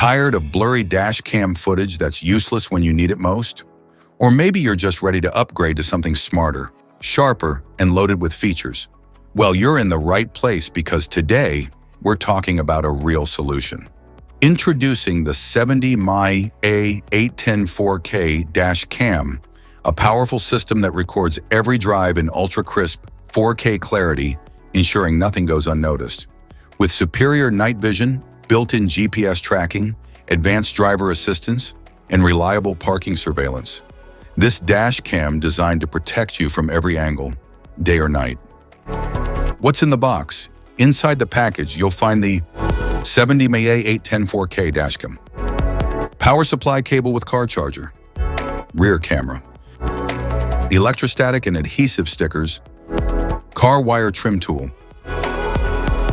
Tired of blurry dash cam footage that's useless when you need it most? Or maybe you're just ready to upgrade to something smarter, sharper, and loaded with features. Well, you're in the right place because today, we're talking about a real solution. Introducing the 70mai A810 4K Dash Cam, a powerful system that records every drive in ultra-crisp 4K clarity, ensuring nothing goes unnoticed. With superior night vision, built-in GPS tracking, advanced driver assistance, and reliable parking surveillance, this dash cam designed to protect you from every angle, day or night. What's in the box? Inside the package, you'll find the 70mai A810 4K Dash Cam, power supply cable with car charger, rear camera, electrostatic and adhesive stickers, car wire trim tool,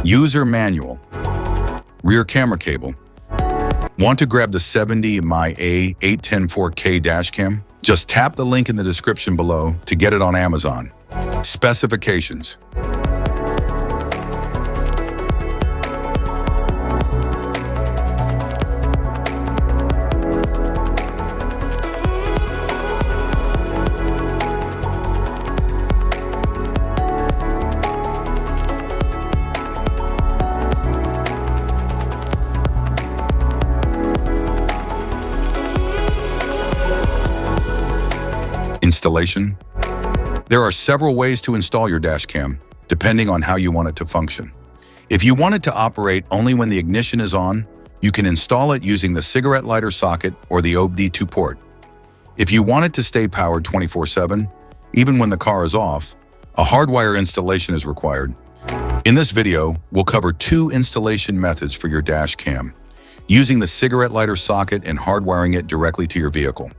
user manual, rear camera cable. Want to grab the 70mai A810 4K Dash Cam? Just tap the link in the description below to get it on Amazon. Specifications. Installation. There are several ways to install your dash cam, depending on how you want it to function. If you want it to operate only when the ignition is on, you can install it using the cigarette lighter socket or the OBD2 port. If you want it to stay powered 24/7, even when the car is off, a hardwire installation is required. In this video, we'll cover 2 installation methods for your dash cam, using the cigarette lighter socket and hardwiring it directly to your vehicle.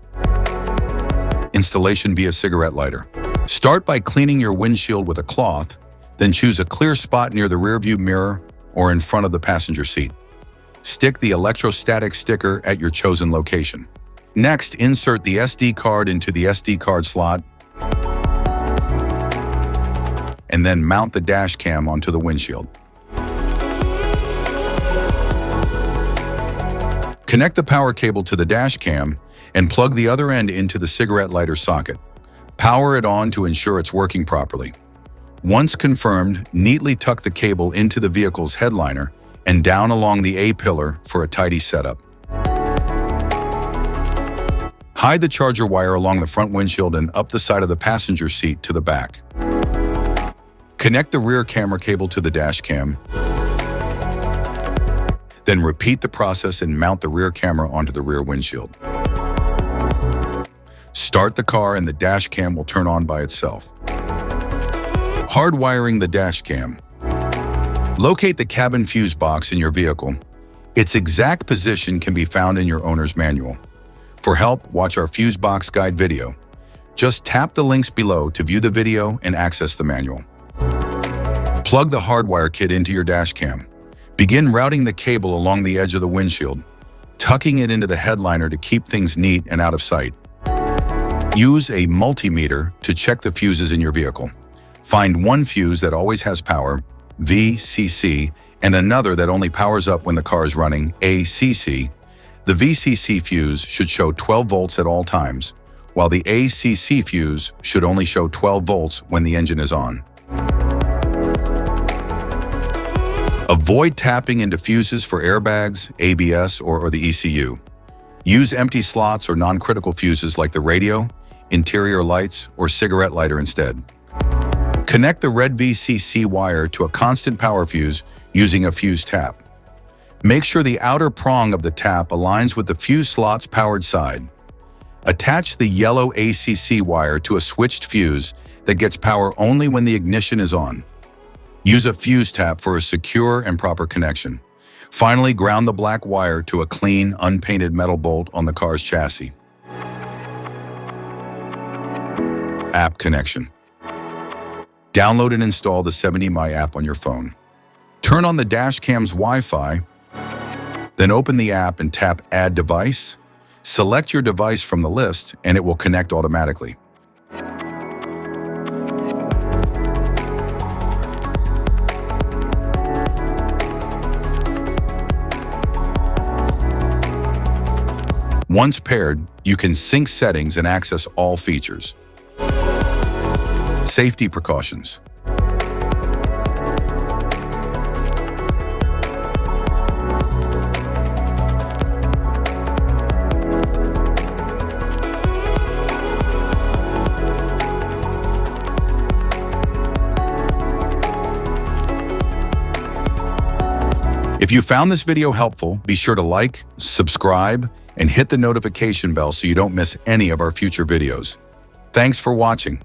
Installation via cigarette lighter. Start by cleaning your windshield with a cloth, then choose a clear spot near the rearview mirror or in front of the passenger seat. Stick the electrostatic sticker at your chosen location. Next, insert the SD card into the SD card slot, and then mount the dash cam onto the windshield. Connect the power cable to the dash cam and plug the other end into the cigarette lighter socket. Power it on to ensure it's working properly. Once confirmed, neatly tuck the cable into the vehicle's headliner and down along the A-pillar for a tidy setup. Hide the charger wire along the front windshield and up the side of the passenger seat to the back. Connect the rear camera cable to the dash cam. Then repeat the process and mount the rear camera onto the rear windshield. Start the car and the dash cam will turn on by itself. Hardwiring the dash cam. Locate the cabin fuse box in your vehicle. Its exact position can be found in your owner's manual. For help, watch our fuse box guide video. Just tap the links below to view the video and access the manual. Plug the hardwire kit into your dash cam. Begin routing the cable along the edge of the windshield, tucking it into the headliner to keep things neat and out of sight. Use a multimeter to check the fuses in your vehicle. Find one fuse that always has power, VCC, and another that only powers up when the car is running, ACC. The VCC fuse should show 12 volts at all times, while the ACC fuse should only show 12 volts when the engine is on. Avoid tapping into fuses for airbags, ABS, or the ECU. Use empty slots or non-critical fuses like the radio, interior lights, or cigarette lighter instead. Connect the red VCC wire to a constant power fuse using a fuse tap. Make sure the outer prong of the tap aligns with the fuse slot's powered side. Attach the yellow ACC wire to a switched fuse that gets power only when the ignition is on. Use a fuse tap for a secure and proper connection. Finally, ground the black wire to a clean, unpainted metal bolt on the car's chassis. App connection. Download and install the 70mai app on your phone. Turn on the dash cam's Wi-Fi, then open the app and tap Add Device. Select your device from the list and it will connect automatically. Once paired, you can sync settings and access all features. Safety precautions. If you found this video helpful, be sure to like, subscribe, and hit the notification bell so you don't miss any of our future videos. Thanks for watching.